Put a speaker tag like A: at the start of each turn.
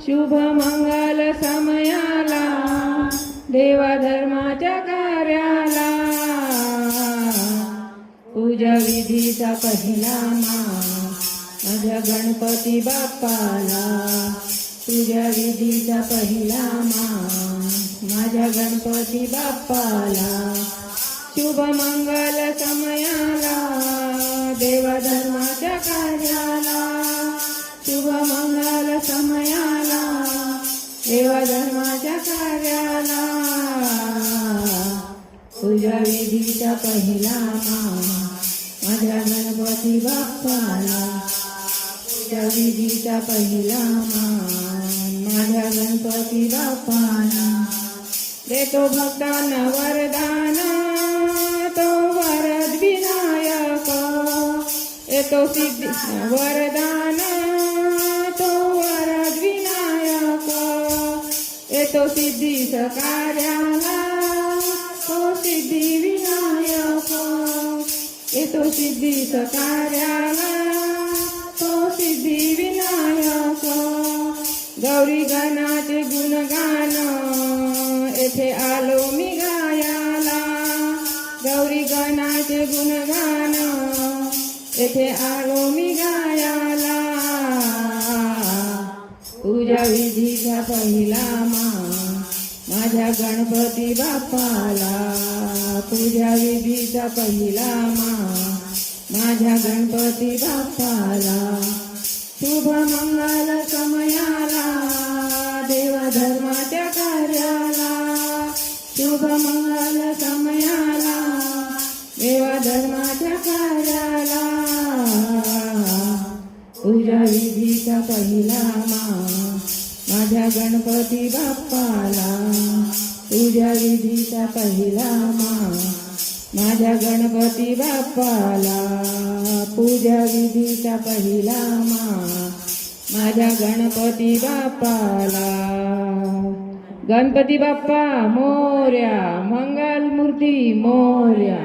A: शुभ मंगल समयाला देवा धर्माच्या कार्याला पूजा विधीचा पहिला मान माझ्या गणपती बाप्पाला पूजा विधीचा पहिला मान माझ्या गणपती बाप्पाला शुभ मंगल समयाला देवा धर्माच्या कार्याला शुभ मंगल समयाला देवा धर्माच्या कार्याला पूजा विधीचा पहिला मान माझ्या गणपती बाप्पाला पूजा विधीचा पहिला मान माझ्या गणपती बाप्पाला देतो भक्तांना वरदान तो वरद विनायक येतो सिद्धी वरदान तो वरद विनायक येतो सिद्धीच कार्याला तो सिद्धी विनायक येतो सिद्धीच कार्याला तो सिद्धी विनायक गौरी गणाचे गुणगान येथे आलो मी गायाला गौरी गणाचे गुणगान येथे आलो मी गायाला पूजा विधीचा पहिला मान माझ्या गणपती बाप्पाला पूजा विधीचा पहिला मान माझ्या गणपती बाप्पाला शुभ मंगल समयाला देवा धर्माच्या कार्याला शुभ मंगल समयाला देवा धर्माच्या कार्याला पूजा विधीचा पहिला मान माझ्या गणपती बाप्पाला पूजा विधीचा पहिला मान माझ्या गणपती बाप्पाला पूजा विधीचा पहिला मान माझ्या गणपती बाप्पाला गणपती बाप्पा मोरया मंगल मूर्ती मोरया।